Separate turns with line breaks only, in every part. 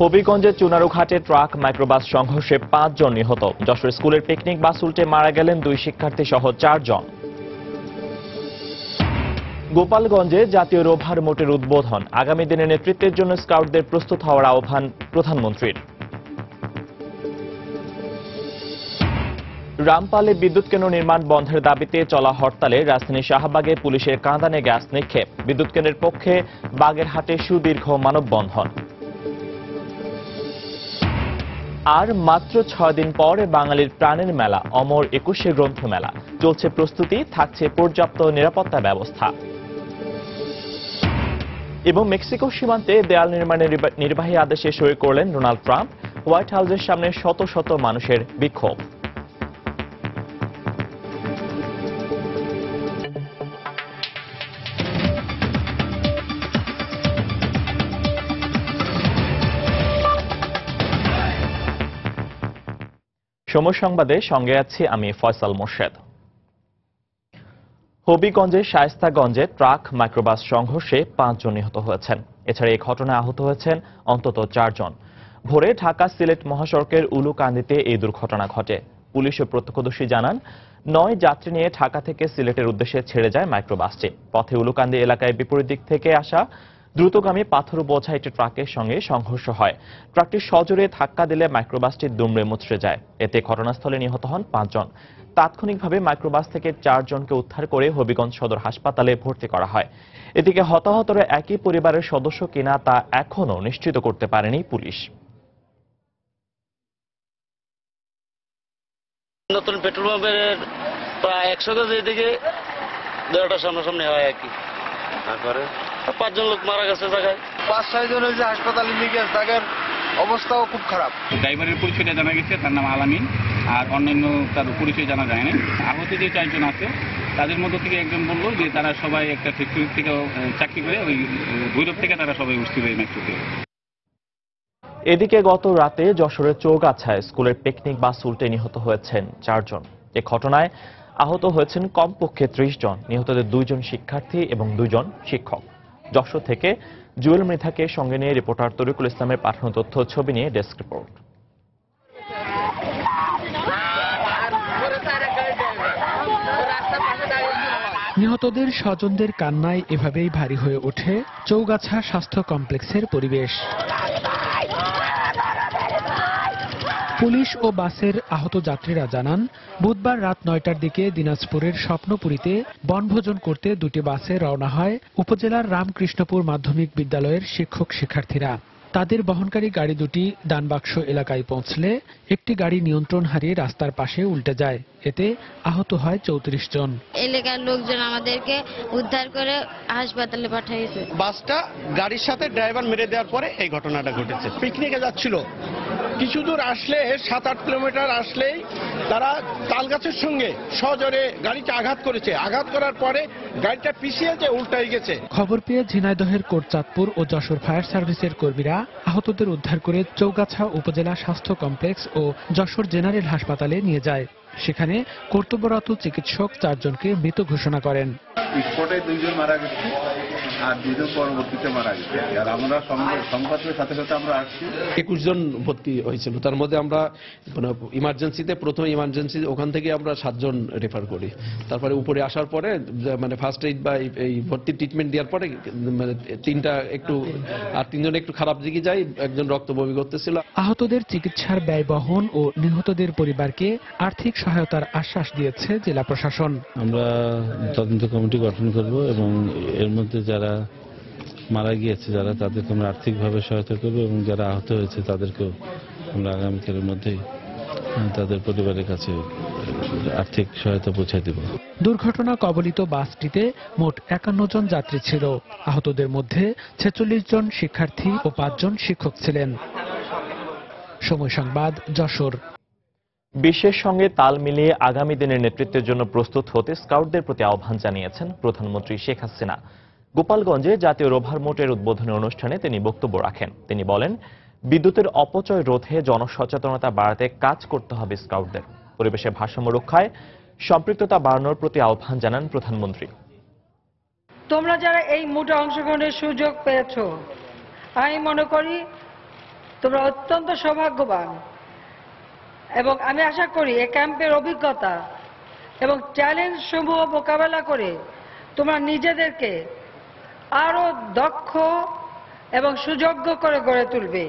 হবিগঞ্জের চুনারুঘাটে truck microbus সংঘর্ষে 5 জন নিহত। যশোর স্কুলের পিকনিক বাস উল্টে মারা গেলেন 2 শিক্ষার্থী সহ 4 জন। গোপালগঞ্জে জাতীয় রোভার মোটের উদ্বোধন। আগামী দিনে নেতৃত্বের জন্য স্কাউটদের প্রস্তুত হওয়ার আহ্বান প্রধানমন্ত্রীর। রামপালে বিদ্যুৎ কেন্দ্র নির্মাণ বন্ধের দাবিতে চলা হরতালে রাজধানী শাহবাগে পুলিশের কাঁদানে গ্যাস নিক্ষেপ। বিদ্যুৎ কেন্দ্রের পক্ষে বাগেরহাটে সুদীর্ঘ মানববন্ধন। আর মাত্র 6 দিন পর বাঙালির প্রাণের মেলা অমর 21শে গ্রন্থমেলা চলছে প্রস্তুতি, থাকছে পর্যাপ্ত নিরাপত্তা ব্যবস্থা। এবং মেক্সিকো সীমান্তে দেয়াল নির্মাণের নির্বাহী আদেশে সই করলেন ডোনাল্ড ট্রাম্প। হোয়াইট হাউসের সামনে শত শত মানুষের বিক্ষোভ। সময় সংবাদে সঙ্গে আছি আমি ফয়সাল মোর্শেদ। হবিগঞ্জের শায়েস্তাগঞ্জে ট্রাক মাইক্রোবাস সংঘর্ষে 5 জন নিহত হয়েছেন। এছাড়া এই ঘটনায় আহত হয়েছেন অন্তত 4 জন। ভোরে ঢাকা সিলেট মহাসড়কের উলুকান্দিতে এই দুর্ঘটনা ঘটে। পুলিশ ও প্রত্যক্ষদর্শী জানান 9 যাত্রী নিয়ে ঢাকা থেকে সিলেটের উদ্দেশ্যে ছেড়ে যায় মাইক্রোবাসটি। পথে উলুকান্দি এলাকায় বিপরীত দিক থেকে আসা দ্রুতগামী পাথর বোঝা একটি ট্রাকের সঙ্গে সংঘর্ষ হয়। ট্রাকটি সজোরে ধাক্কা দিলে মাইক্রোবাসটি দুমড়ে মুচড়ে যায়। এতে ঘটনাস্থলে নিহত হন 5 জন। তাৎক্ষণিকভাবে মাইক্রোবাস থেকে 4 জনকে উদ্ধার করে হবিগঞ্জ সদর হাসপাতালে ভর্তি করা হয়। এদিকে হতাহতরা একই পরিবারের সদস্য কিনা তা এখনও নিশ্চিত করতে পারেনি পুলিশ।
নতুন পেট্রোল পাম্পের প্রায় 100 গজ এদিকে দেড়টা সামনাসামনি হয় আর কি। তারপরে 5 জন লোক মারা গেছে জায়গায়।
5-6 জন হয়েছে হাসপাতালে নিয়ে গেছে, তাদের অবস্থাও খুব খারাপ।
ড্রাইভারের পরিচয়টা জানা গেছে, তার নাম আলামিন, আর অন্যান্য তার পরিচয় জানা যায় না। আহত যে 4 জন আছে তাদের মধ্য থেকে একজন বললো যে তারা সবাই একটা ফ্যাক্টরি থেকে চাকরি করে ওই ভৈরব থেকে তারা সবাই উঠছিল এই মেট্রোতে।
এদিকে গত রাতে যশোরের চৌগাছায় স্কুলের পিকনিক বাস উল্টে নিহত হয়েছেন 4 জন। এ ঘটনায় আহত হয়েছেন কমপক্ষে 30 জন। নিহতদের 2 জন শিক্ষার্থী এবং 2 জন শিক্ষক। যশোর থেকে জুয়েল মৃধাকে সঙ্গে নিয়ে রিপোর্টার তরিকুল ইসলামের পাঠানো তথ্য ছবি নিয়ে ডেস্ক রিপোর্ট।
নিহতদের স্বজনদের কান্নায় এভাবেই ভারী হয়ে ওঠে চৌগাছা স্বাস্থ্য কমপ্লেক্সের পরিবেশ। পুলিশ ও বাসের আহত যাত্রীরা জানান, বুধবার রাত 9টার দিকে দিনাজপুরের স্বপ্নপুরীতে বনভোজন করতে 2টি বাসে রওনা হয় উপজেলার রামকৃষ্ণপুর মাধ্যমিক বিদ্যালয়ের শিক্ষক শিক্ষার্থীরা। তাদের বহনকারী গাড়ি দুটি ডানবাক্স এলাকায় পৌঁছলে একটি গাড়ি নিয়ন্ত্রণ হারিয়ে রাস্তার পাশে উল্টে যায়। এতে আহত হয় 34 জন।
এলাকার লোকজন আমাদেরকে উদ্ধার করে হাসপাতালে পাঠিয়েছে।
বাসটা গাড়ির সাথে ড্রাইভার মেরে দেওয়ার পরে এই ঘটনাটা ঘটেছে। পিকনিকে যাচ্ছিল, কিছু দূর আসলে 7-8 কিলোমিটার আসলেই তারা তালগাছের সঙ্গে সজোরে গাড়িটা আঘাত করেছে। আঘাত করার পরে গাড়িটা পিছিয়ে যে উল্টাই গেছে।
খবর পেয়ে ঝিনাইদহের কোটচাঁদপুর ও যশোর ফায়ার সার্ভিসের কর্মীরা আহতদের উদ্ধার করে চৌগাছা উপজেলা স্বাস্থ্য কমপ্লেক্স ও যশোর জেনারেল হাসপাতালে নিয়ে যায়। সেখানে কর্তব্যরত চিকিৎসক 4 জনকে মৃত ঘোষণা করেন।
স্পটে 2 জন মারা গেছে আর 2 জন পরবর্তীতে মারা গেছে। আর আমরা সংবাদের সাথে সাথে আমরা আসছি।
21 জন ভর্তি হয়েছিল। তার মধ্যে আমরা ইমার্জেন্সিতে প্রথম ইমার্জেন্সি ওখান থেকে আমরা 7 জন রেফার করি। তারপরে উপরে আসার পরে মানে ফার্স্ট এইড বা এই ভর্তি ট্রিটমেন্ট দেওয়ার পরে মানে 3 জন একটু খারাপ দিকে যায়, একজন রক্ত বমি করতেছিল।
আহতদের চিকিৎসার ব্যয় বহন ও নিহতদের পরিবারকে আর্থিক সহায়তার আশ্বাস দিয়েছে জেলা প্রশাসন।
আমরা তদন্ত কমিটি গঠন করব এবং এর মধ্যে যারা মারা গিয়েছে তাদেরকে আমরা আর্থিকভাবে সহায়তা করব এবং যারা আহত হয়েছে তাদেরকেও আমরা আগামীকালের মধ্যেই তাদের পরিবারের কাছে আর্থিক সহায়তা পৌঁছে দেব।
দুর্ঘটনা কবলিত বাসটিতে মোট 51 জন যাত্রী ছিল। আহতদের মধ্যে 46 জন শিক্ষার্থী ও 5 জন শিক্ষক ছিলেন। সময় সংবাদ, যশোর।
বিশ্বের সঙ্গে তাল মিলিয়ে আগামী দিনের নেতৃত্বের জন্য প্রস্তুত হতে স্কাউটদের প্রতি আহ্বান জানিয়েছেন প্রধানমন্ত্রী শেখ হাসিনা। গোপালগঞ্জে জাতীয় রোভার মোটের উদ্বোধনী অনুষ্ঠানে তিনি বক্তব্য রাখেন। তিনি বলেন, বিদ্যুতের অপচয় রোধে জনসচেতনতা বাড়াতে কাজ করতে হবে স্কাউটদের। পরিবেশের ভারসাম্য রক্ষায় সম্পৃক্ততা বাড়ানোর প্রতি আহ্বান জানান প্রধানমন্ত্রী।
তোমরা যারা এই মোটে অংশগ্রহণের সুযোগ পেয়েছো, আমি মনে করি তোমরা অত্যন্ত সৌভাগ্যবান এবং আমি আশা করি এই ক্যাম্পের অভিজ্ঞতা এবং চ্যালেঞ্জ সমূহ মোকাবেলা করে তোমরা নিজেদেরকে আরো দক্ষ এবং সুযোগ্য করে গড়ে তুলবে।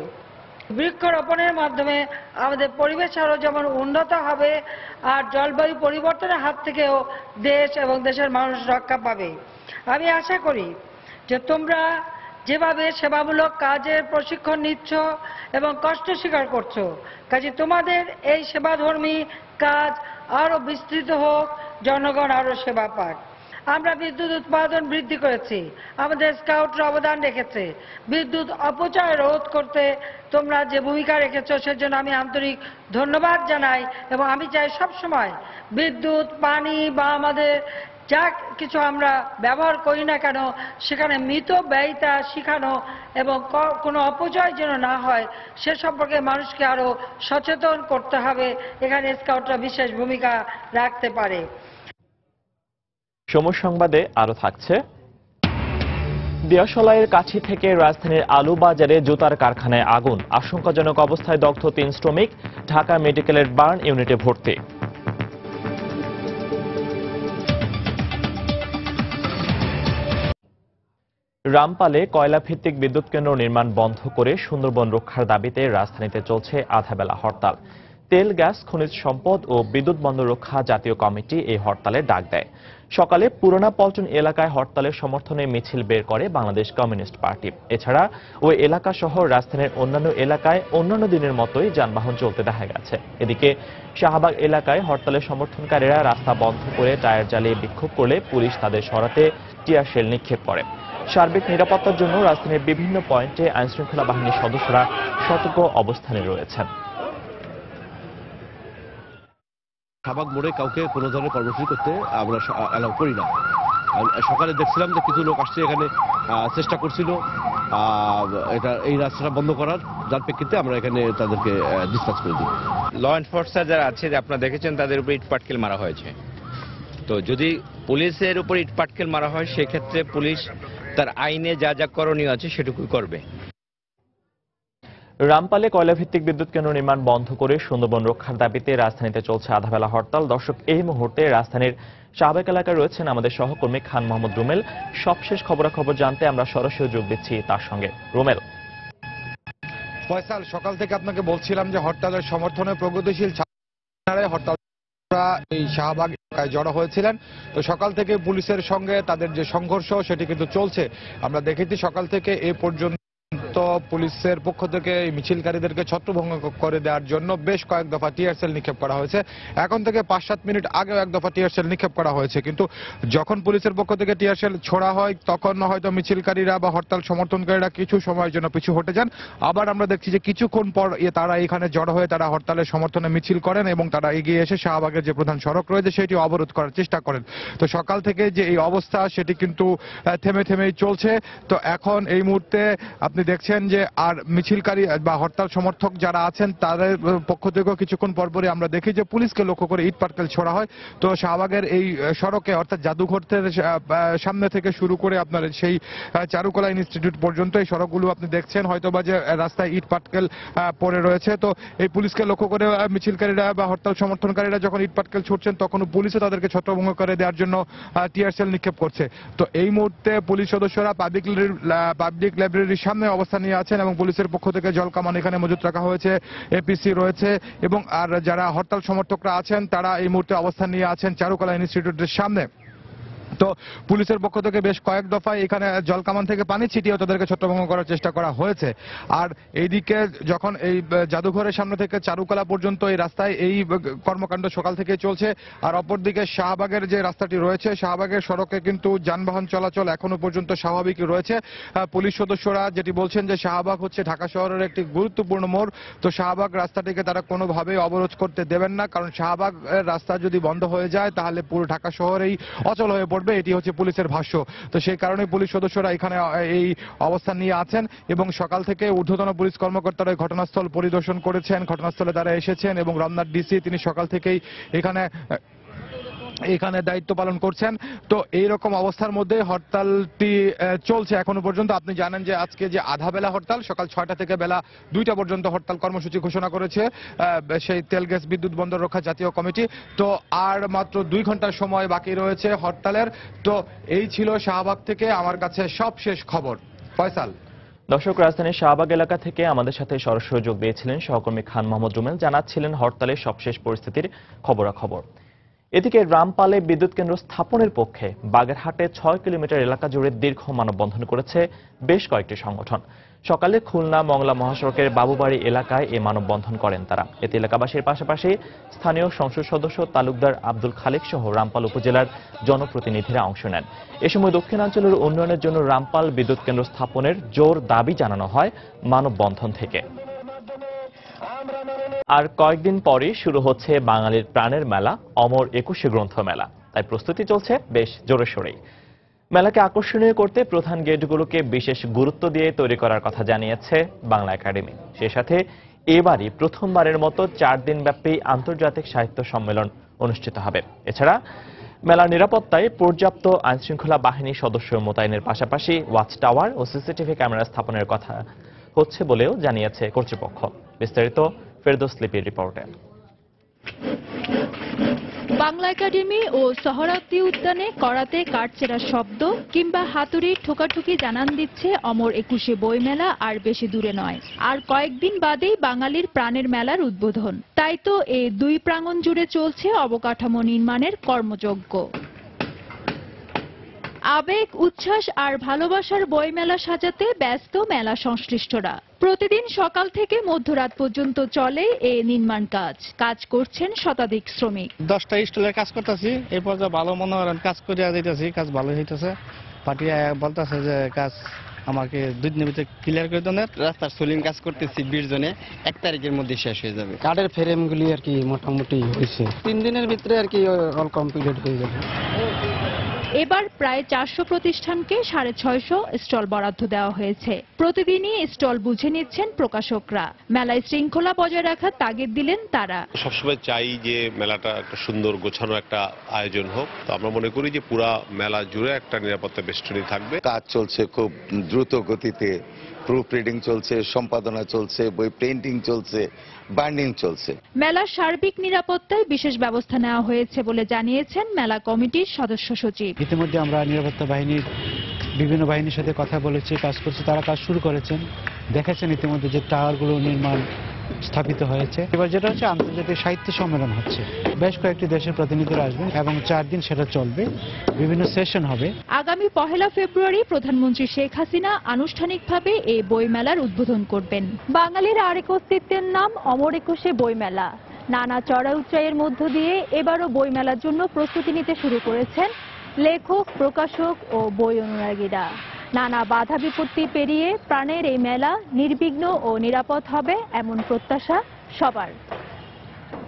বৃক্ষরোপণের মাধ্যমে আমাদের পরিবেশ আরো যেমন উন্নত হবে আর জলবায়ু পরিবর্তনের হাত থেকেও দেশ এবং দেশের মানুষ রক্ষা পাবে। আমি আশা করি যে তোমরা যেভাবে সেবামূলক কাজের প্রশিক্ষণ নিচ্ছ এবং কষ্ট স্বীকার করছো, কাজে তোমাদের এই সেবাধর্মী কাজ আরো বিস্তৃত হোক, জনগণ আরো সেবা পাক। আমরা বিদ্যুৎ উৎপাদন বৃদ্ধি করেছি, আমাদের স্কাউটরা অবদান রেখেছে। বিদ্যুৎ অপচয় রোধ করতে তোমরা যে ভূমিকা রেখেছো সেজন্য আমি আন্তরিক ধন্যবাদ জানাই এবং আমি চাই সবসময় বিদ্যুৎ, পানি বা আমাদের যা কিছু আমরা ব্যবহার করি না কেন সেখানে মিত ব্যয়িতা শেখানো এবং কোনো অপচয় যেন না হয় সে সম্পর্কে মানুষকে আরো সচেতন করতে হবে। এখানে স্কাউটরা বিশেষ ভূমিকা রাখতে পারে।
সময় সংবাদে আরো থাকছে, দিয়াশলাইয়ের কাছি থেকে রাজধানীর আলু বাজারে জুতার কারখানায় আগুন, আশঙ্কাজনক অবস্থায় দগ্ধ 3 শ্রমিক, ঢাকা মেডিকেলের বার্ন ইউনিটে ভর্তি। রামপালে কয়লা ভিত্তিক বিদ্যুৎ কেন্দ্র নির্মাণ বন্ধ করে সুন্দরবন রক্ষার দাবিতে রাজধানীতে চলছে আধাবেলা হরতাল। তেল, গ্যাস, খনিজ সম্পদ ও বিদ্যুৎ বন্দর রক্ষা জাতীয় কমিটি এই হরতালের ডাক দেয়। সকালে পুরোনা পল্টন এলাকায় হরতালের সমর্থনে মিছিল বের করে বাংলাদেশ কমিউনিস্ট পার্টি। এছাড়া ওই এলাকা সহ রাজধানীর অন্যান্য এলাকায় অন্যান্য দিনের মতোই যানবাহন চলতে দেখা গেছে। এদিকে শাহবাগ এলাকায় হরতালের সমর্থনকারীরা রাস্তা বন্ধ করে টায়ার জ্বালিয়ে বিক্ষোভ করলে পুলিশ তাদের সরাতে টিয়ার শেল নিক্ষেপ করে। সার্বিক নিরাপত্তার জন্য রাজধানীর বিভিন্ন পয়েন্টে আইনশৃঙ্খলা বাহিনীর সদস্যরা সতর্ক অবস্থানে রয়েছেন।
শাহবাগ মোড়ে কাউকে কোনো ধরনের কর্মসূচি করতে আমরা অ্যালাউ করি না। সকালে দেখছিলাম যে কিছু লোক আসছে এখানে চেষ্টা করছিল এই রাস্তাটা বন্ধ করার, যার প্রেক্ষিতে আমরা এখানে তাদেরকে ডিসচার্জ করে দিই।
ল এনফোর্সার যারা আছে আপনারা দেখেছেন তাদের উপর ইটপাটকেল মারা হয়েছে। তো যদি পুলিশের উপর ইটপাটকেল মারা হয় সেক্ষেত্রে পুলিশ তার আইনে যা যা করণীয় আছে সেটুকুই করবে।
রামপালে কয়লাভিত্তিক বিদ্যুৎ কেন্দ্র নির্মাণ বন্ধ করে সুন্দরবন রক্ষার দাবিতে রাজধানীতে চলছে আধাবেলা হরতাল। দর্শক, এই মুহূর্তে রাজধানীর শাহবাগ এলাকায় রয়েছেন আমাদের সহকর্মী খান মোহাম্মদ রুমেল। সবশেষ খবরাখবর জানতে আমরা সরাসরি যোগ দিচ্ছি তার সঙ্গে। রুমেল।
ফয়সাল, সকাল থেকে আপনাকে বলছিলাম যে হরতালের সমর্থনে প্রগতিশীল হরতাল এই শাহবাগ এলাকায় জড়ো হয়েছিলেন। তো সকাল থেকে পুলিশের সঙ্গে তাদের যে সংঘর্ষ সেটি কিন্তু চলছে। আমরা দেখেছি সকাল থেকে এ পর্যন্ত পুলিশের পক্ষ থেকে এই মিছিলকারীদেরকে ছত্রভঙ্গ করে দেওয়ার জন্য বেশ কয়েক দফা টিয়ার সেল নিক্ষেপ করা হয়েছে। এখন থেকে 5-7 মিনিট আগেও এক দফা টিয়ার সেল নিক্ষেপ করা হয়েছে, কিন্তু যখন পুলিশের পক্ষ থেকে টিয়ার সেল ছোড়া হয় তখন হয়তো মিছিলকারীরা বা হরতাল সমর্থনকারীরা কিছু সময়ের জন্য পিছু হটে যান। আবার আমরা দেখছি যে কিছুক্ষণ পর তারা এখানে জড়ো হয়ে তারা হরতালের সমর্থনে মিছিল করেন এবং তারা এগিয়ে এসে শাহবাগের যে প্রধান সড়ক রয়েছে সেটি অবরোধ করার চেষ্টা করেন। তো সকাল থেকে যে এই অবস্থা সেটি কিন্তু থেমে থেমেই চলছে। তো এখন এই মুহূর্তে আপনি দেখছেন যে আর মিছিলকারী বা হরতাল সমর্থক যারা আছেন তাদের পক্ষ থেকেও কিছুক্ষণ পরপরই আমরা দেখি যে পুলিশকে লক্ষ্য করে ইট পাটকেল ছোড়া হয়। তো শাহবাগের এই সড়কে অর্থাৎ জাদুঘরের সামনে থেকে শুরু করে আপনার সেই চারুকলা ইনস্টিটিউট পর্যন্ত এই সড়কগুলো আপনি দেখছেন হয়তোবা যে রাস্তায় ইট পাটকেল পড়ে রয়েছে। তো এই পুলিশকে লক্ষ্য করে মিছিলকারীরা বা হরতাল সমর্থনকারীরা যখন ইট পাটকেল ছুটছেন তখন পুলিশও তাদেরকে ছত্রভঙ্গ করে দেওয়ার জন্য টিয়ার সেল নিক্ষেপ করছে। তো এই মুহূর্তে পুলিশ সদস্যরা পাবলিক লাইব্রেরির সামনে অবস্থান নিয়ে আছেন এবং পুলিশের পক্ষ থেকে জল কামান এখানে মজুত রাখা হয়েছে, এপিসি রয়েছে এবং আর যারা হরতাল সমর্থকরা আছেন তারা এই মুহূর্তে অবস্থান নিয়ে আছেন চারুকলা ইনস্টিটিউটের সামনে। তো পুলিশের পক্ষ থেকে বেশ কয়েক দফায় এখানে জলকামান থেকে পানি ছিটিয়েও তাদেরকে ছত্রভঙ্গ করার চেষ্টা করা হয়েছে। আর এইদিকে যখন এই জাদুঘরের সামনে থেকে চারুকলা পর্যন্ত এই রাস্তায় এই কর্মকাণ্ড সকাল থেকে চলছে, আর অপরদিকে শাহবাগের যে রাস্তাটি রয়েছে শাহবাগের সড়কে কিন্তু যানবাহন চলাচল এখনো পর্যন্ত স্বাভাবিকই রয়েছে। পুলিশ সদস্যরা যেটি বলছেন যে শাহবাগ হচ্ছে ঢাকা শহরের একটি গুরুত্বপূর্ণ মোড়। তো শাহবাগ রাস্তাটিকে তারা কোনোভাবেই অবরোধ করতে দেবেন না, কারণ শাহবাগ রাস্তা যদি বন্ধ হয়ে যায় তাহলে পুরো ঢাকা শহরেই অচল হয়ে পড়বে, এটি হচ্ছে পুলিশের ভাষ্য। তো সেই কারণে পুলিশ সদস্যরা এখানে এই অবস্থান নিয়ে আছেন এবং সকাল থেকে ঊর্ধ্বতন পুলিশ কর্মকর্তারা ঘটনাস্থল পরিদর্শন করেছেন, ঘটনাস্থলে তারা এসেছেন এবং রমনার ডিসি তিনি সকাল থেকেই এখানে এখানে দায়িত্ব পালন করছেন। তো এইরকম অবস্থার মধ্যে হরতালটি চলছে এখনো পর্যন্ত। আপনি জানেন যে আজকে যে আধা বেলা হরতাল, সকাল 6টা থেকে বেলা 2টা পর্যন্ত হরতাল কর্মসূচি ঘোষণা করেছে সেই তেল গ্যাস বিদ্যুৎ বন্দর রক্ষা জাতীয় কমিটি। তো আর মাত্র 2 ঘন্টার সময় বাকি রয়েছে হরতালের। তো এই ছিল শাহবাগ থেকে আমার কাছে সবশেষ খবর। ফয়সাল।
দর্শক, রাজধানীর শাহবাগ এলাকা থেকে আমাদের সাথে সরাসরি যোগ দিয়েছিলেন সহকর্মী খান মোহাম্মদ রুমেল, জানাচ্ছিলেন হরতালের সবশেষ পরিস্থিতির খবরাখবর। এদিকে রামপালে বিদ্যুৎ কেন্দ্র স্থাপনের পক্ষে বাগেরহাটে 6 কিলোমিটার এলাকা জুড়ে দীর্ঘ মানববন্ধন করেছে বেশ কয়েকটি সংগঠন। সকালে খুলনা মংলা মহাসড়কের বাবুবাড়ি এলাকায় এই মানববন্ধন করেন তারা। এতে এলাকাবাসীর পাশাপাশি স্থানীয় সংসদ সদস্য তালুকদার আব্দুল খালেক সহ রামপাল উপজেলার জনপ্রতিনিধিরা অংশ নেন। এ সময় দক্ষিণাঞ্চলের উন্নয়নের জন্য রামপাল বিদ্যুৎ কেন্দ্র স্থাপনের জোর দাবি জানানো হয় মানববন্ধন থেকে। আর কয়েকদিন পরই শুরু হচ্ছে বাঙালির প্রাণের মেলা অমর 21শে গ্রন্থ মেলা। তাই প্রস্তুতি চলছে বেশ জোরে সোরেই। মেলাকে আকর্ষণীয় করতে প্রধান গেটগুলোকে বিশেষ গুরুত্ব দিয়ে তৈরি করার কথা জানিয়েছে বাংলা একাডেমি। সেই সাথে এবারই প্রথমবারের মতো 4 দিনব্যাপী আন্তর্জাতিক সাহিত্য সম্মেলন অনুষ্ঠিত হবে। এছাড়া মেলার নিরাপত্তায় পর্যাপ্ত আইনশৃঙ্খলা বাহিনীর সদস্য মোতায়েনের পাশাপাশি ওয়াচ টাওয়ার ও সিসিটিভি ক্যামেরা স্থাপনের কথা হচ্ছে বলেও জানিয়েছে কর্তৃপক্ষ। বিস্তারিত ফেরদৌস লিপির রিপোর্টে।
বাংলা একাডেমি ও সোহরাওয়ার্দী উদ্যানে করাতে কাঠচেরা শব্দ কিংবা হাতুড়ির ঠোকাঠুকি জানান দিচ্ছে অমর 21শে বইমেলা আর বেশি দূরে নয়। আর কয়েকদিন বাদেই বাঙালির প্রাণের মেলার উদ্বোধন। তাই তো এই 2 প্রাঙ্গণ জুড়ে চলছে অবকাঠামো নির্মাণের কর্মযজ্ঞ। আবেগ, উচ্ছ্বাস আর ভালোবাসার বইমেলা সাজাতে ব্যস্ত মেলা সংশ্লিষ্টরা। প্রতিদিন সকাল থেকে মধ্যরাত পর্যন্ত চলে এই নির্মাণ কাজ করছেন শতাধিক শ্রমিক।
10টা স্টলের কাজ করতেছি, এই পর্যায়ে ভালো মনে করেন কাজ করে দিতেছি, কাজ ভালো হইতেছে। পার্টি বলতেছে যে কাজ আমাকে 2 দিনের ভিতরে ক্লিয়ার করে দেন।
রাস্তার সোলিং কাজ করতেছি 20 জনে, 1 তারিখের মধ্যে শেষ হয়ে যাবে।
কাঠের ফ্রেমগুলি আর কি মোটামুটি হয়েছে, 3 দিনের ভিতরে আর কি অল কমপ্লিট হয়ে যাবে।
এবার প্রায় 400 প্রতিষ্ঠানকে 650 স্টল বরাদ্দ দেওয়া হয়েছে। প্রতিদিনই স্টল বুঝে নিচ্ছেন প্রকাশকরা। মেলায় শৃঙ্খলা বজায় রাখার তাগিদ দিলেন তারা।
সবসময় চাই যে মেলাটা একটা সুন্দর গোছানো একটা আয়োজন হোক। তো আমরা মনে করি যে পুরা মেলা জুড়ে একটা নিরাপত্তা বেষ্টনী থাকবে।
কাজ চলছে খুব দ্রুত গতিতে, প্রুফ রিডিং চলছে, সম্পাদনা চলছে, বই প্রিন্টিং চলছে, বাইন্ডিং চলছে।
মেলার সার্বিক নিরাপত্তায় বিশেষ ব্যবস্থা নেওয়া হয়েছে বলে জানিয়েছেন মেলা কমিটির সদস্য সচিব।
ইতিমধ্যে আমরা নিরাপত্তা বাহিনীর বিভিন্ন বাহিনীর সাথে কথা বলেছি, কাজ করছে, তারা কাজ শুরু করেছেন। দেখেছেন ইতিমধ্যে যে টাওয়ারগুলো নির্মাণ স্থাপিত হয়েছে। এবার যেটা হচ্ছে আন্তর্জাতিক সাহিত্য সম্মেলন হচ্ছে, বেশ কয়েকটি দেশের প্রতিনিধিরা আসবেন এবং 4 দিন সেটা চলবে, বিভিন্ন সেশন হবে।
আগামী 1 ফেব্রুয়ারি প্রধানমন্ত্রী শেখ হাসিনা আনুষ্ঠানিকভাবে এই বইমেলার উদ্বোধন করবেন। বাঙালির আরেক অস্তিত্বের নাম অমর 21শে বইমেলা। নানা চড়া উচ্চাইয়ের মধ্য দিয়ে এবারও বইমেলার জন্য প্রস্তুতি নিতে শুরু করেছেন লেখক, প্রকাশক ও বই অনুরাগীরা। নানা বাধা বিপত্তি পেরিয়ে প্রাণের এই মেলা নির্বিঘ্ন ও নিরাপদ হবে এমন প্রত্যাশা সবার।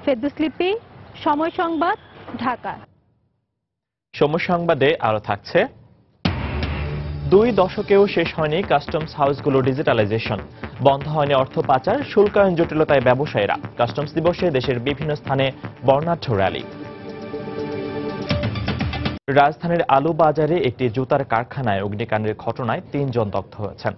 ফেরদৌস লিপি, সময় সংবাদ, ঢাকা।
সময় সংবাদে আরো থাকছে, 2 দশকেও শেষ হয়নি কাস্টমস হাউসগুলো ডিজিটালাইজেশন। বন্ধ হয়নি অর্থ পাচার, শুল্কায়ন জটিলতায় ব্যবসায়ীরা। কাস্টমস দিবসে দেশের বিভিন্ন স্থানে বর্ণাঢ্য র্যালি। রাজধানীর আলু বাজারে একটি জুতার কারখানায় অগ্নিকাণ্ডের ঘটনায় 3 জন দগ্ধ হয়েছেন।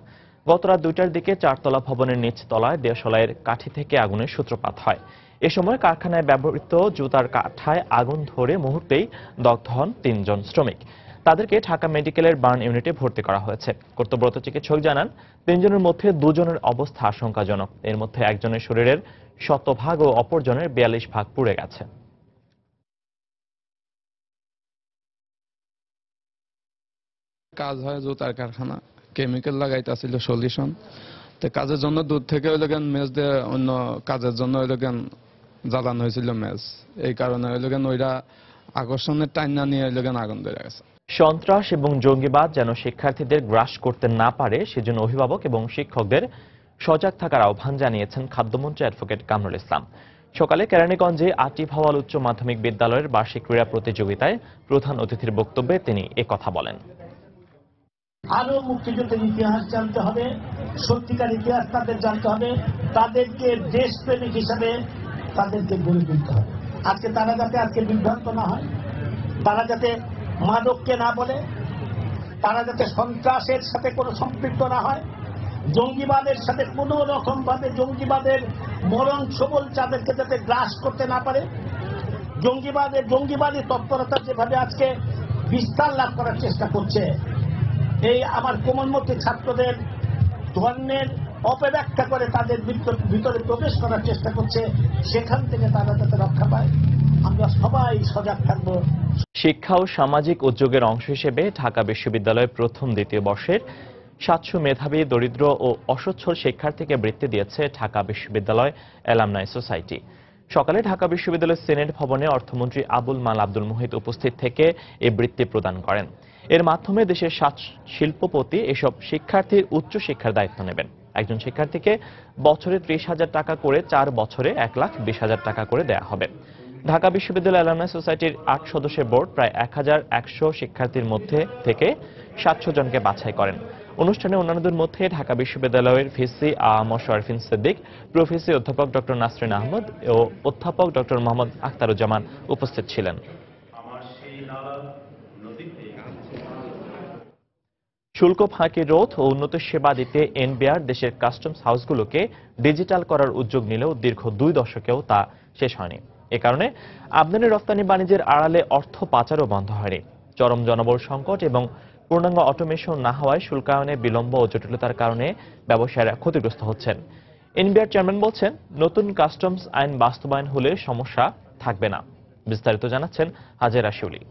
গত রাত 2টার দিকে 4তলা ভবনের নিচতলায় দেশলাইয়ের কাঠি থেকে আগুনের সূত্রপাত হয়। এ সময় কারখানায় ব্যবহৃত জুতার কাঠায় আগুন ধরে মুহূর্তেই দগ্ধ হন 3 জন শ্রমিক। তাদেরকে ঢাকা মেডিকেলের বার্ন ইউনিটে ভর্তি করা হয়েছে। কর্তব্যরত চিকিৎসক জানান, 3 জনের মধ্যে 2 জনের অবস্থা আশঙ্কাজনক। এর মধ্যে একজনের শরীরের শতভাগ ও অপরজনের 42 ভাগ পুড়ে গেছে।
কাজ হয় জুতার কারখানা, কেমিক্যাল লাগাইতেছিল সলিউশন। তো কাজের জন্য দূর থেকে ওইলেন মেজ দিয়ে অন্য কাজের জন্য ওইলেন জ্বালানো হয়েছিল মেজ। এই কারণে ওইলেন ওইরা আকর্ষণের টাইনা নিয়ে ওইলেন আগুন ধরে গেছে।
সন্ত্রাস এবং জঙ্গিবাদ যেন শিক্ষার্থীদের গ্রাস করতে না পারে সেজন্য অভিভাবক এবং শিক্ষকদের সজাগ থাকার আহ্বান জানিয়েছেন খাদ্যমন্ত্রী অ্যাডভোকেট কামরুল ইসলাম। সকালে কেরানীগঞ্জে আটিফ হাওয়াল উচ্চ মাধ্যমিক বিদ্যালয়ের বার্ষিক ক্রীড়া প্রতিযোগিতায় প্রধান অতিথির বক্তব্যে তিনি একথা বলেন।
আরো মুক্তিযুদ্ধের ইতিহাস জানতে হবে, সত্যিকার ইতিহাস তাদের জানতে হবে, তাদেরকে দেশপ্রেমিক হিসাবে তাদেরকে গড়ে তুলতে হবে। আজকে তারা যাতে আজকে বিভ্রান্ত না হয়, তারা যাতে মাদককে না বলে, তারা যাতে সন্ত্রাসের সাথে কোনো সম্পৃক্ত না হয়, জঙ্গিবাদের সাথে কোনো রকম ভাবে জঙ্গিবাদের মরণ সবল তাদেরকে যাতে গ্রাস করতে না পারে, জঙ্গিবাদী তৎপরতা যেভাবে আজকে বিস্তার লাভ করার চেষ্টা করছে, এই আমার কোমলমতি ছাত্রদের ধর্মের অপব্যাখ্যা করে তাদের ভিতরে প্রবেশ করার চেষ্টা করছে, সেখান থেকে তারা যাতে রক্ষা পায়, আমরা সবাই সজাগ থাকব।
শিক্ষা ও সামাজিক উদ্যোগের অংশ হিসেবে ঢাকা বিশ্ববিদ্যালয়ের প্রথম দ্বিতীয় বর্ষের 700 মেধাবী দরিদ্র ও অসচ্ছল শিক্ষার্থীকে বৃত্তি দিয়েছে ঢাকা বিশ্ববিদ্যালয় অ্যালামনাই সোসাইটি। সকালে ঢাকা বিশ্ববিদ্যালয় সিনেট ভবনে অর্থমন্ত্রী আবুল মাল আব্দুল মুহিত উপস্থিত থেকে এই বৃত্তি প্রদান করেন। এর মাধ্যমে দেশের 7 শিল্পপতি এসব শিক্ষার্থীর উচ্চ শিক্ষার দায়িত্ব নেবেন। একজন শিক্ষার্থীকে বছরে 30,000 টাকা করে 4 বছরে 1,20,000 টাকা করে দেয়া হবে। ঢাকা বিশ্ববিদ্যালয় অ্যালামনাই সোসাইটির 8 সদস্যের বোর্ড প্রায় 1100 শিক্ষার্থীর মধ্যে থেকে 700 জনকে বাছাই করেন। অনুষ্ঠানে অন্যান্যদের মধ্যে ঢাকা বিশ্ববিদ্যালয়ের ভিসি আ.ম শরীফিন সিদ্দিক, প্রফেসি অধ্যাপক ডক্টর নাসরিন আহমদ ও অধ্যাপক ডক্টর মোহাম্মদ আখতারুজ্জামান উপস্থিত ছিলেন। শুল্ক ফাঁকি রোধ ও উন্নত সেবা দিতে এনবিআর দেশের কাস্টমস হাউসগুলোকে ডিজিটাল করার উদ্যোগ নিলেও দীর্ঘ 2 দশকেও তা শেষ হয়নি। এ কারণে আমদানি রপ্তানি বাণিজ্যের আড়ালে অর্থ পাচারও বন্ধ হয়নি। চরম জনবল সংকট এবং পূর্ণাঙ্গ অটোমেশন না হওয়ায় শুল্কায়নে বিলম্ব ও জটিলতার কারণে ব্যবসায়ীরা ক্ষতিগ্রস্ত হচ্ছেন। এনবিআর চেয়ারম্যান বলছেন, নতুন কাস্টমস আইন বাস্তবায়ন হলে সমস্যা থাকবে না। বিস্তারিত জানাচ্ছেন হাজেরা শিউলি।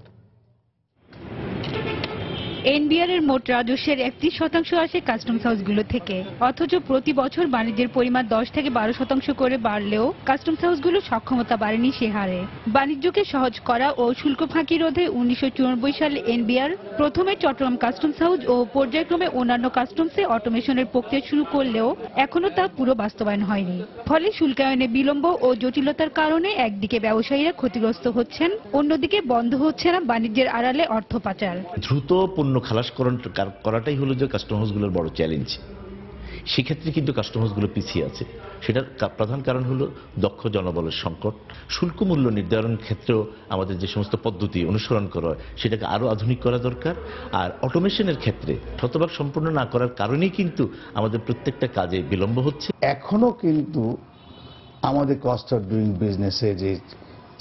এনবিআর এর মোট রাজস্বের 31% আসে কাস্টমস হাউসগুলো থেকে, অথচ প্রতি বছর বাণিজ্যের পরিমাণ 10 থেকে 12% করে বাড়লেও কাস্টমস হাউসগুলোর সক্ষমতা বাড়েনি সে হারে। বাণিজ্যকে সহজ করা ও শুল্ক ফাঁকি রোধে 1994 সালে এনবিআর প্রথমে চট্টগ্রাম কাস্টমস হাউস ও পর্যায়ক্রমে অন্যান্য কাস্টমসে অটোমেশনের প্রক্রিয়া শুরু করলেও এখনো তা পুরো বাস্তবায়ন হয়নি। ফলে শুল্কায়নে বিলম্ব ও জটিলতার কারণে একদিকে ব্যবসায়ীরা ক্ষতিগ্রস্ত হচ্ছেন, অন্যদিকে বন্ধ হচ্ছে না বাণিজ্যের আড়ালে অর্থ পাচার।
দ্রুত পণ্য খালাস করাটাই হলো যে কাস্টম হাউসগুলোর বড় চ্যালেঞ্জ। সেক্ষেত্রে কিন্তু কাস্টম হাউসগুলো পিছিয়ে আছে। সেটার প্রধান কারণ হলো দক্ষ জনবলের সংকট। শুল্ক মূল্য নির্ধারণের ক্ষেত্রেও আমাদের যে সমস্ত পদ্ধতি অনুসরণ করা হয় সেটাকে আরো আধুনিক করা দরকার। আর অটোমেশনের ক্ষেত্রে শতভাগ সম্পূর্ণ না করার কারণেই কিন্তু আমাদের প্রত্যেকটা কাজে বিলম্ব হচ্ছে।
এখনো কিন্তু আমাদের কস্ট অফ ডুইং বিজনেসে যে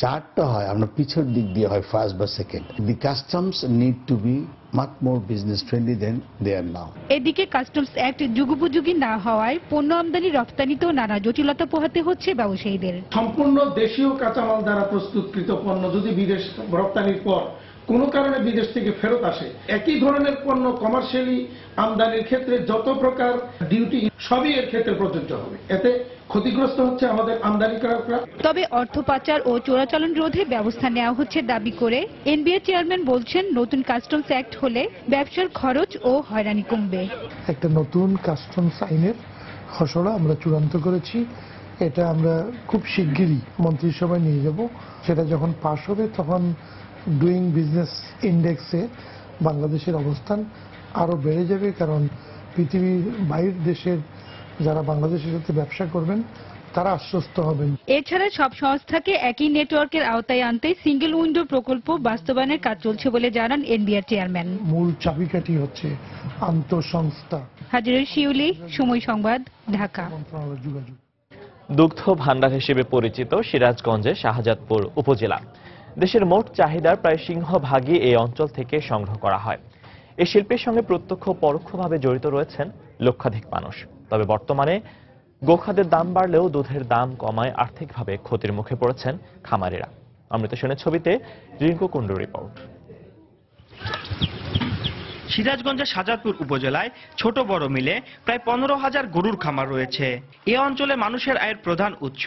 চার্টটা হয়, আমরা পিছের দিক দিয়ে হয় ফার্স্ট বা second. The customs need to be much more business friendly than they are now.
এদিকে কাস্টমস অ্যাক্ট যুগোপযোগী না হওয়ায় পণ্য আমদানি রপ্তানিতেও নানা জটিলতা পোহাতে হচ্ছে ব্যবসায়ীদের।
সম্পূর্ণ দেশীয় কাঁচামাল দ্বারা প্রস্তুতকৃত পণ্য যদি বিদেশ রপ্তানির পর কোনো কারণে বিদেশ থেকে ফেরত আসে, একই ধরনের পণ্য কমার্শিয়ালি আমদানির ক্ষেত্রে যত প্রকার ডিউটি সবই এর ক্ষেত্রে প্রযোজ্য হবে। এতে ক্ষতিগ্রস্ত হচ্ছে আমাদের আমদানিকারকরা।
তবে অর্থ পাচার ও চোরাচালান রোধে ব্যবস্থা নেওয়া হচ্ছে দাবি করে এনবিআর চেয়ারম্যান বলছেন, নতুন কাস্টমস অ্যাক্ট হলে ব্যবসার খরচ ও হয়রানি কমবে।
একটা নতুন কাস্টমস আইনের খসড়া আমরা চূড়ান্ত করেছি। এটা আমরা খুব শিগগিরই মন্ত্রিসভায় নিয়ে যাব। সেটা যখন পাশ হবে তখন ডুইং বিজনেস ইন্ডেক্সে বাংলাদেশের অবস্থান আরো বেড়ে যাবে, কারণ পৃথিবীর বাইরের দেশের যারা বাংলাদেশের সাথে ব্যবসা করবেন তারা আশ্বস্ত হবেন।
এছাড়া সব সংস্থাকে একই নেটওয়ার্কের আওতায় আনতে সিঙ্গেল উইন্ডো প্রকল্প বাস্তবায়নের কাজ চলছে বলে জানান এনবিআর চেয়ারম্যান।
মূল চাবিকাঠি হচ্ছে আন্তঃসংস্থা।
হাজেরা শিউলি, সময় সংবাদ, ঢাকা।
দুগ্ধ ভান্ডার হিসেবে পরিচিত সিরাজগঞ্জের শাহজাদপুর উপজেলা দেশের মোট চাহিদার প্রায় সিংহভাগই এই অঞ্চল থেকে সংগ্রহ করা হয়। এই শিল্পের সঙ্গে প্রত্যক্ষ পরোক্ষভাবে জড়িত রয়েছেন লক্ষাধিক মানুষ। তবে বর্তমানে গোখাদ্যের দাম বাড়লেও দুধের দাম কমায় আর্থিকভাবে ক্ষতির মুখে পড়েছেন খামারিরা। অমৃত সেনের ছবিতে রিঙ্কু কুণ্ডুর রিপোর্ট।
সিরাজগঞ্জের শাহজাদপুর উপজেলায় ছোট বড় মিলে প্রায় 15,000 গরুর খামার রয়েছে। এ অঞ্চলে মানুষের আয়ের প্রধান উৎস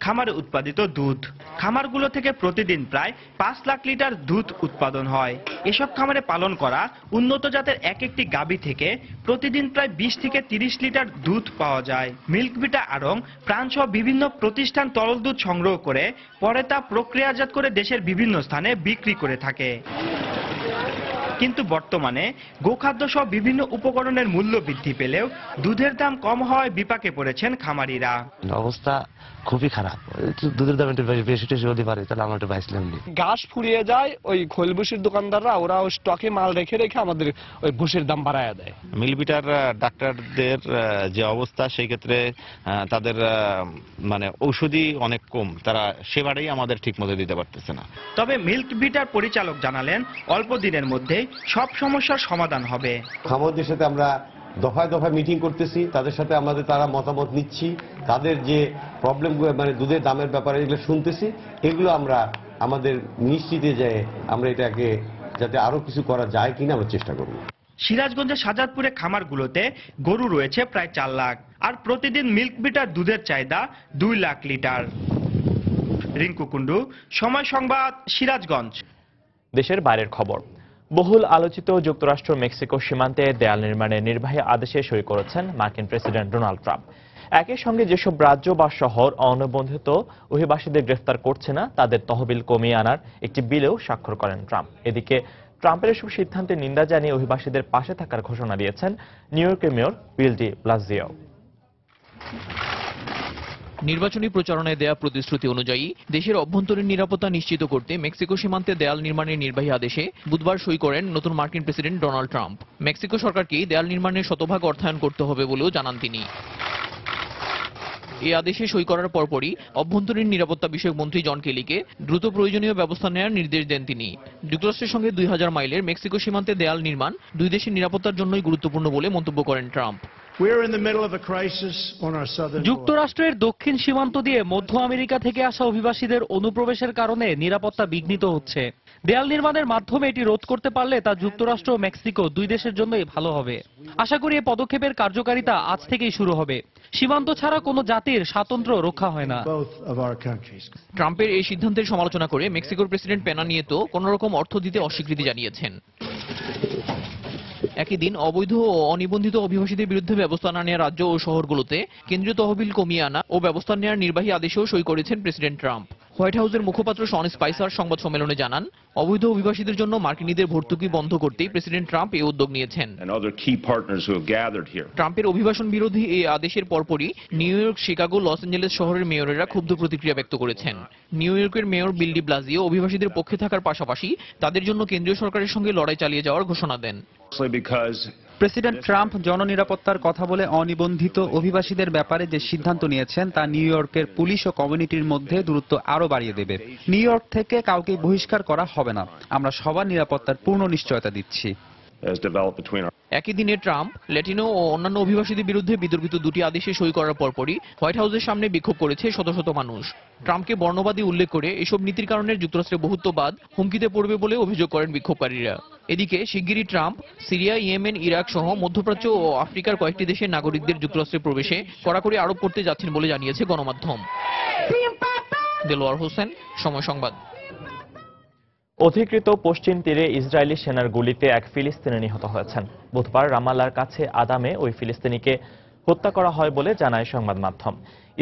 খামারে উৎপাদিত দুধ। খামারগুলো থেকে প্রতিদিন প্রায় 5 লাখ লিটার দুধ উৎপাদন হয়। এসব খামারে পালন করা উন্নত জাতের এক একটি গাভী থেকে প্রতিদিন প্রায় 20 থেকে 30 লিটার দুধ পাওয়া যায়। মিল্কভিটা আড়ং প্রাণসহ বিভিন্ন প্রতিষ্ঠান তরল দুধ সংগ্রহ করে পরে তা প্রক্রিয়াজাত করে দেশের বিভিন্ন স্থানে বিক্রি করে থাকে। কিন্তু বর্তমানে গোখাদ্য সহ বিভিন্ন উপকরণের মূল্য বৃদ্ধি পেলেও দুধের দাম কম হওয়ায় বিপাকে পড়েছেন খামারিরা।
অবস্থা
খুবই খারাপ। দুধের দাম একটু বেশি টেশি হতে পারে, তাহলে আমরা একটু বাইছিলাম।
ঘাস ফুরিয়ে যায়, ওই খোল ভুষির দোকানদাররা ওরা ওই স্টকে মাল রেখে রেখে আমাদের ওই ভুষির দাম বাড়ায় দেয়।
মিলবিটার ডাক্তারদের যে অবস্থা, সেই ক্ষেত্রে তাদের মানে ঔষধি অনেক কম, তারা সেবাটাই আমাদের ঠিক মতো দিতে পারতেছে না।
তবে মিল্ক বিটার পরিচালক জানালেন অল্প দিনের মধ্যে সব সমস্যার সমাধান হবে।
খামারদের সাথে আমরা দফায় দফায় মিটিং করতেছি, তাদের সাথে আমাদের তারা মতামত নিচ্ছি, তাদের যে প্রবলেমগুলো মানে দুধের দামের ব্যাপারে এগুলো শুনতেছি, এগুলো আমরা আমাদের মিনিস্ট্রিতে যেয়ে আমরা এটাকে যাতে আরো কিছু করা যায় কিনা আমরা চেষ্টা করব।
সিরাজগঞ্জের সাজাদপুরে খামারগুলোতে গরু রয়েছে প্রায় 4 লাখ, আর প্রতিদিন মিল্ক বিটার দুধের চাহিদা 2 লাখ লিটার। রিঙ্কু কুন্ডু, সময় সংবাদ, সিরাজগঞ্জ।
দেশের বাইরের খবর। বহুল আলোচিত যুক্তরাষ্ট্র মেক্সিকো সীমান্তে দেয়াল নির্মাণের নির্বাহী আদেশে সই করেছেন মার্কিন প্রেসিডেন্ট ডোনাল্ড ট্রাম্প। একই সঙ্গে যেসব রাজ্য বা শহর অনিবন্ধিত অভিবাসীদের গ্রেফতার করছে না, তাদের তহবিল কমিয়ে আনার একটি বিলেও স্বাক্ষর করেন ট্রাম্প। এদিকে ট্রাম্পের এসব সিদ্ধান্তের নিন্দা জানিয়ে অভিবাসীদের পাশে থাকার ঘোষণা দিয়েছেন নিউ ইয়র্কের মেয়র বিল ডি ব্লাসিও।
নির্বাচনী প্রচারণায় দেয়া প্রতিশ্রুতি অনুযায়ী দেশের অভ্যন্তরীণ নিরাপত্তা নিশ্চিত করতে মেক্সিকো সীমান্তে দেয়াল নির্মাণের নির্বাহী আদেশে বুধবার সই করেন নতুন মার্কিন প্রেসিডেন্ট ডোনাল্ড ট্রাম্প। মেক্সিকো সরকারকেই দেয়াল নির্মাণের শতভাগ অর্থায়ন করতে হবে বলেও জানান তিনি। এই আদেশে সই করার পরপরই অভ্যন্তরীণ নিরাপত্তা বিষয়ক মন্ত্রী জন কেলিকে দ্রুত প্রয়োজনীয় ব্যবস্থা নেওয়ার নির্দেশ দেন তিনি। যুক্তরাষ্ট্রের সঙ্গে 2000 মাইলের মেক্সিকো সীমান্তে দেয়াল নির্মাণ দুই দেশের নিরাপত্তার জন্যই গুরুত্বপূর্ণ বলে মন্তব্য করেন ট্রাম্প।
যুক্তরাষ্ট্রের দক্ষিণ সীমান্ত দিয়ে মধ্য আমেরিকা থেকে আসা অভিবাসীদের অনুপ্রবেশের কারণে নিরাপত্তা বিঘ্নিত হচ্ছে। দেয়াল নির্মাণের মাধ্যমে এটি রোধ করতে পারলে তা যুক্তরাষ্ট্র ও মেক্সিকো দুই দেশের জন্যই ভালো হবে। আশা করি এই পদক্ষেপের কার্যকারিতা আজ থেকেই শুরু হবে। সীমান্ত ছাড়া কোনো জাতির স্বাতন্ত্র্য রক্ষা হয় না।
ট্রাম্পের এই সিদ্ধান্তের সমালোচনা করে মেক্সিকোর প্রেসিডেন্ট পেনা নিয়েতো কোন রকম অর্থ দিতে অস্বীকৃতি জানিয়েছেন। একই দিন অবৈধ ও অনিবন্ধিত অভিবাসীদের বিরুদ্ধে ব্যবস্থা না নেওয়া রাজ্য ও শহরগুলোতে কেন্দ্রীয় তহবিল কমিয়ে আনা ও ব্যবস্থা নেওয়ার নির্বাহী আদেশেও সই করেছেন প্রেসিডেন্ট ট্রাম্প। হোয়াইট হাউসের মুখপাত্র শন স্পাইসার সংবাদ সম্মেলনে জানান, অবৈধ অভিবাসীদের জন্য মার্কিনীদের ভর্তুকি বন্ধ করতেই প্রেসিডেন্ট ট্রাম্প এই উদ্যোগ নিয়েছেন। ট্রাম্পের অভিবাসন বিরোধী এই আদেশের পরপরই new York, Chicago, Los Angeles শহরের মেয়রেরা ক্ষুব্ধ প্রতিক্রিয়া ব্যক্ত করেছেন। নিউ ইয়র্কের মেয়র বিল ডি ব্লাসিও অভিবাসীদের পক্ষে থাকার পাশাপাশি তাদের জন্য কেন্দ্রীয় সরকারের সঙ্গে লড়াই চালিয়ে যাওয়ার ঘোষণা দেন।
প্রেসিডেন্ট ট্রাম্প জননিরাপত্তার কথা বলে অনিবন্ধিত অভিবাসীদের ব্যাপারে যে সিদ্ধান্ত নিয়েছেন তা নিউ ইয়র্কের পুলিশ ও কমিউনিটির মধ্যে দূরত্ব আরো বাড়িয়ে দেবে। নিউ ইয়র্ক থেকে কাউকে বহিষ্কার করা হবে না। আমরা সবার নিরাপত্তার পূর্ণ নিশ্চয়তা দিচ্ছি।
একই দিনে ট্রাম্প ল্যাটিনো ও অন্যান্য অভিবাসীদের বিরুদ্ধে বিতর্কিত দুটি আদেশে সই করার পরপরই হোয়াইট হাউসের সামনে বিক্ষোভ করেছে শত শত মানুষ। ট্রাম্পকে বর্ণবাদী উল্লেখ করে এসব নীতির কারণে যুক্তরাষ্ট্রের বহুত্ববাদ হুমকিতে পড়বে বলে অভিযোগ করেন বিক্ষোভকারীরা। এদিকে শিগগিরই ট্রাম্প সিরিয়া, ইয়েমেন, ইরাক সহ মধ্যপ্রাচ্য ও আফ্রিকার কয়েকটি দেশের নাগরিকদের যুক্তরাষ্ট্রে প্রবেশে কড়াকড়ি আরোপ করতে যাচ্ছেন বলে জানিয়েছে গণমাধ্যম। দেলোয়ার হোসেন, সময় সংবাদ।
অধিকৃত পশ্চিম তীরে ইসরায়েলি সেনার গুলিতে এক ফিলিস্তিনি নিহত হয়েছেন। বুধবার রামাল্লার কাছে আদামে ওই ফিলিস্তিনিকে হত্যা করা হয় বলে জানায় সংবাদ মাধ্যম।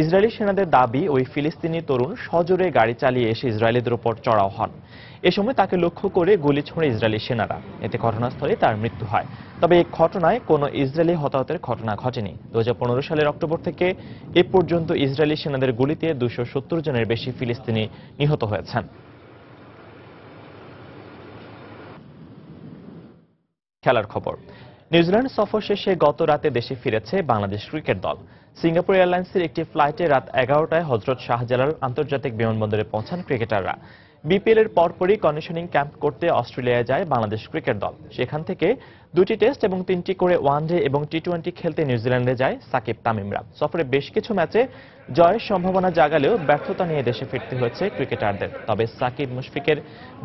ইসরায়েলি সেনাদের দাবি, ওই ফিলিস্তিনি তরুণ সজোরে গাড়ি চালিয়ে এসে ইসরায়েলিদের উপর চড়াও হন। এ সময় তাকে লক্ষ্য করে গুলি ছোড়ে ইসরায়েলি সেনারা। এতে ঘটনাস্থলে তার মৃত্যু হয়। তবে এই ঘটনায় কোনো ইসরায়েলি হতাহতের ঘটনা ঘটেনি। 2015 সালের অক্টোবর থেকে এ পর্যন্ত ইসরায়েলি সেনাদের গুলিতে 270 জনের বেশি ফিলিস্তিনি নিহত হয়েছেন। খেলার খবর। নিউজিল্যান্ড সফর শেষে গত রাতে দেশে ফিরেছে বাংলাদেশ ক্রিকেট দল। সিঙ্গাপুর এয়ারলাইন্সের একটি ফ্লাইটে রাত 11টায় হযরত শাহজালাল আন্তর্জাতিক বিমানবন্দরে পৌঁছান ক্রিকেটাররা। বিপিএল এর পরপরই কন্ডিশনিং ক্যাম্প করতে অস্ট্রেলিয়ায় যায় বাংলাদেশ ক্রিকেট দল। সেখান থেকে 2টি টেস্ট এবং 3টি করে ওয়ানডে এবং টি-20 খেলতে নিউজিল্যান্ডে যায় সাকিব তামিমরা। সফরে বেশ কিছু ম্যাচে জয়ের সম্ভাবনা জাগালেও ব্যর্থতা নিয়ে দেশে ফিরতে হয়েছে ক্রিকেটারদের। তবে সাকিব মুশফিকের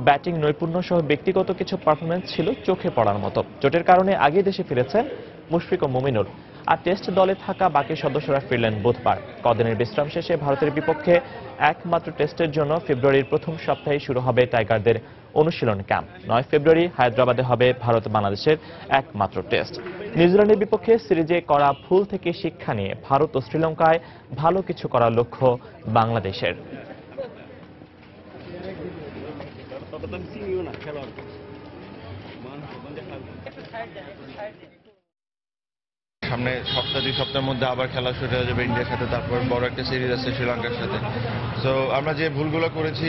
ব্যাটিং নৈপুণ্য সহ ব্যক্তিগত কিছু পারফরম্যান্স ছিল চোখে পড়ার মতো। চোটের কারণে আগে দেশে ফিরেছেন মুশফিক ও মুমিনুল। আর টেস্ট দলে থাকা বাকি সদস্যরা ফিরলেন বুধবার। কদিনের বিশ্রাম শেষে ভারতের বিপক্ষে একমাত্র টেস্টের জন্য ফেব্রুয়ারির প্রথম সপ্তাহে শুরু হবে টাইগারদের অনুশীলন ক্যাম্প। 9 ফেব্রুয়ারি হায়দ্রাবাদে হবে ভারত বাংলাদেশের একমাত্র টেস্ট। নিউজিল্যান্ডের বিপক্ষে সিরিজে করা ভুল থেকে শিক্ষা নিয়ে ভারত ও শ্রীলঙ্কায় ভালো কিছু করার লক্ষ্য বাংলাদেশের।
সামনে সপ্তাহ 2 সপ্তাহের মধ্যে আবার খেলা শুরু হয়ে যাবে ইন্ডিয়ার সাথে, তারপর বড় একটা সিরিজ আছে শ্রীলঙ্কার সাথে। সো আমরা যে ভুলগুলো করেছি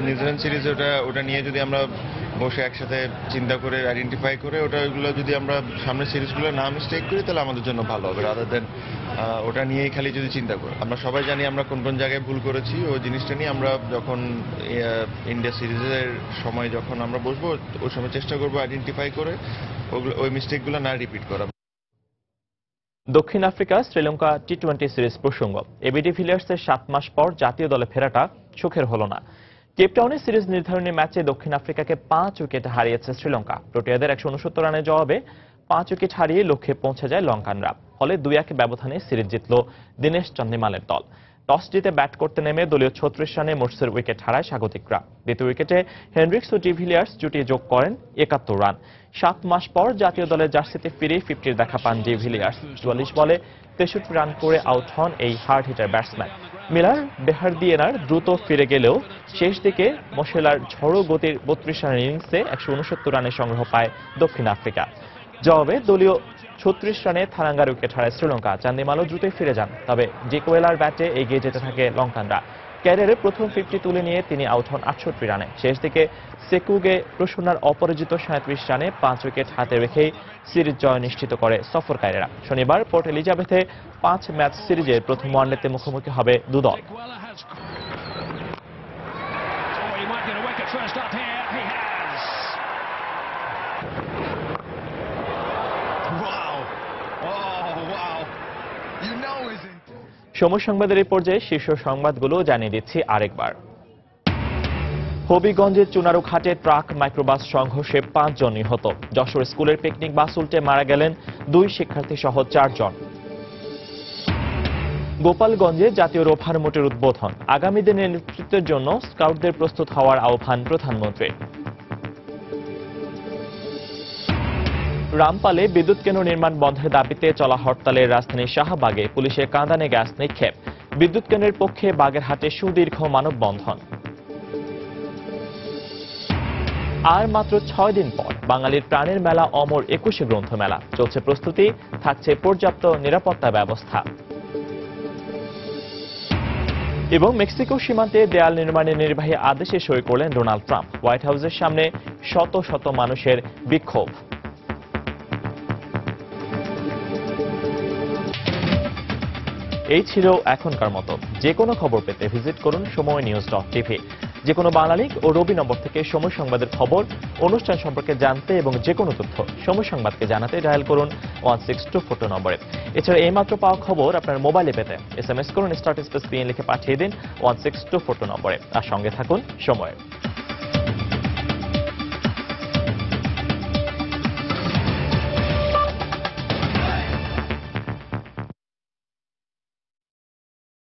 নিউজিল্যান্ড সিরিজে ওটা নিয়ে যদি আমরা বসে একসাথে চিন্তা করে আইডেন্টিফাই করে ওগুলো যদি আমরা সামনের সিরিজগুলো না মিস্টেক করি তাহলে আমাদের জন্য ভালো হবে, রাদার দেন ওটা নিয়েই খালি যদি চিন্তা করি। আমরা সবাই জানি আমরা কোন কোন জায়গায় ভুল করেছি, ওই জিনিসটা নিয়ে আমরা যখন ইন্ডিয়া সিরিজের সময় যখন আমরা বসবো ওই সময় চেষ্টা করবো আইডেন্টিফাই করে ওই মিস্টেকগুলো না রিপিট করা।
দক্ষিণ আফ্রিকা শ্রীলঙ্কা টি-20 সিরিজ প্রসঙ্গ। এবি ডিভিলিয়ার্সের 7 মাস পর জাতীয় দলে ফেরাটা সুখের হলো না। কেপটাউনে সিরিজ নির্ধারণী ম্যাচে দক্ষিণ আফ্রিকাকে 5 উইকেটে হারিয়েছে শ্রীলঙ্কা। প্রোটিয়াদের 169 রানের জবাবে 5 উইকেট হারিয়ে লক্ষ্যে পৌঁছে যায় লঙ্কানরা। ফলে 2-1 ব্যবধানে সিরিজ জিতল দীনেশ চান্দিমালের দল। টস জিতে ব্যাট করতে নেমে দলীয় 36 রানে মোর্সের উইকেট হারায় স্বাগতিকরা। দ্বিতীয় উইকেটে হেনরিক্স ও ডিভিলিয়ার্স জুটি যোগ করেন 71 রান। 7 মাস পর জাতীয় দলের জার্সিতে ফিরে 50-র দেখা পান ডিভিলিয়ার্স। 44 বলে 63 রান করে আউট হন এই হার্ড হিটার ব্যাটসম্যান। মিলার বেহারদিয়েনার দ্রুত ফিরে গেলেও শেষ দিকে মোশেলার ঝড়ো গতির 32 রানের ইনিংসে 169 রানের সংগ্রহ পায় দক্ষিণ আফ্রিকা। জবাবে দলীয় 36 রানে থারাঙ্গার উইকেট হারায় শ্রীলঙ্কা। চান্দিমালও দ্রুতই ফিরে যান, তবে জিকোয়েলার ব্যাটে এগিয়ে যেতে থাকে লঙ্কানরা। ক্যারিয়ারে প্রথম 50 তুলে নিয়ে তিনি আউট হন 68 রানে। শেষ দিকে সেকুগে প্রসন্নার অপরাজিত 37 রানে 5 উইকেট হাতে রেখেই সিরিজ জয় নিশ্চিত করে সফরকারীরা। শনিবার পোর্ট এলিজাবেথে 5 ম্যাচ সিরিজের প্রথম ওয়ানডেতে মুখোমুখি হবে দুদল। সময় সংবাদের এই পর্যায়ে শীর্ষ সংবাদগুলো জানিয়ে দিচ্ছি আরেকবার। হবিগঞ্জের চুনারুঘাটে ট্রাক মাইক্রোবাস সংঘর্ষে 5 জন নিহত। যশোর স্কুলের পিকনিক বাস উল্টে মারা গেলেন 2 শিক্ষার্থী সহ 4 জন। গোপালগঞ্জে জাতীয় রোভার মোটের উদ্বোধন। আগামী দিনের নেতৃত্বের জন্য স্কাউটদের প্রস্তুত হওয়ার আহ্বান প্রধানমন্ত্রীর। রামপালে বিদ্যুৎ কেন্দ্র নির্মাণ বন্ধের দাবিতে চলা হরতালে রাজধানীর শাহবাগে পুলিশের কাঁদানে গ্যাস নিক্ষেপ। বিদ্যুৎ কেন্দ্রের পক্ষে বাগেরহাটে সুদীর্ঘ মানববন্ধন। আর মাত্র 6 দিন পর বাঙালির প্রাণের মেলা অমর 21শে গ্রন্থমেলা। চলছে প্রস্তুতি, থাকছে পর্যাপ্ত নিরাপত্তা ব্যবস্থা। এবং মেক্সিকো সীমান্তে দেয়াল নির্মাণের নির্বাহী আদেশে সই করলেন ডোনাল্ড ট্রাম্প। হোয়াইট হাউসের সামনে শত শত মানুষের বিক্ষোভ। এই ছিল এখনকার মতো। যে কোনো খবর পেতে ভিজিট করুন সময়নিউজ.tv। যে কোনো বাংলা লিংক ও রবি নম্বর থেকে সময় সংবাদের খবর, অনুষ্ঠান সম্পর্কে জানতে এবং যে কোনো তথ্য সময় সংবাদকে জানাতে ডায়াল করুন 1624 নম্বরে। এছাড়া এইমাত্র পাওয়া খবর আপনার মোবাইলে পেতে SMS করুন *PN লিখে পাঠিয়ে দিন 1624 নম্বরে। আর সঙ্গে থাকুন সময়।